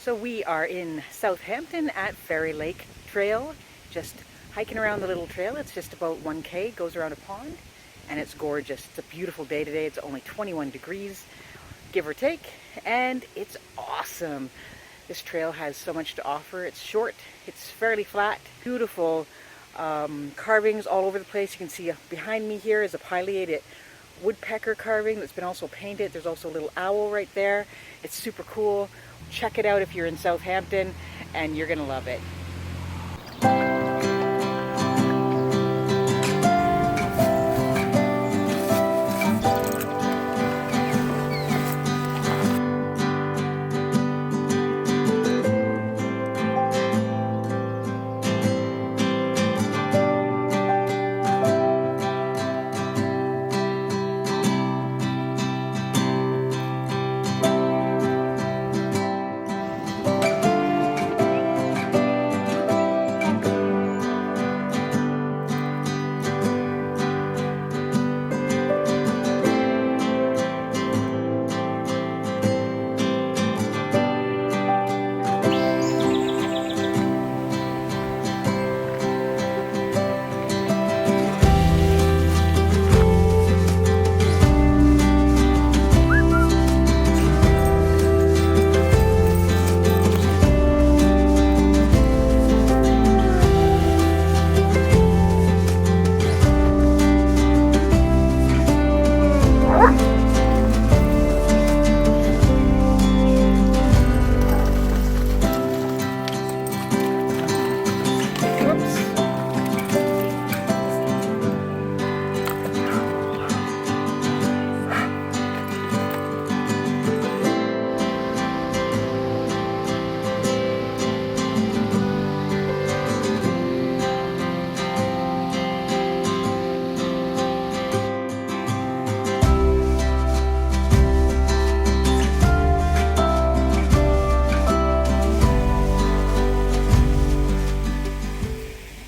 So we are in Southampton at Fairy Lake Trail, just hiking around the little trail. It's just about 1K, goes around a pond, and it's gorgeous. It's a beautiful day today. It's only 21 degrees, give or take, and it's awesome. This trail has so much to offer. It's short, it's fairly flat, beautiful carvings all over the place. You can see behind me here is a pileated woodpecker carving that's been also painted. There's also a little owl right there. It's super cool. Check it out if you're in Southampton, and you're gonna love it.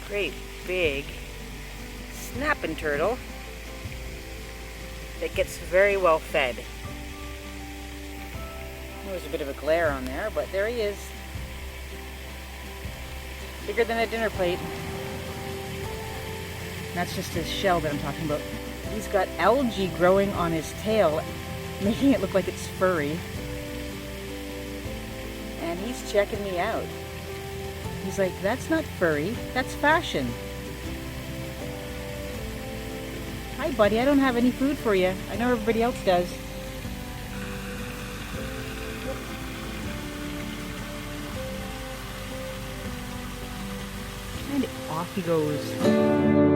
Great big snapping turtle that gets very well fed. There's a bit of a glare on there, but there he is. Bigger than a dinner plate. And that's just his shell that I'm talking about. He's got algae growing on his tail, making it look like it's furry. And he's checking me out. He's like, that's not furry, that's fashion. Hi buddy, I don't have any food for you. I know everybody else does. And off he goes.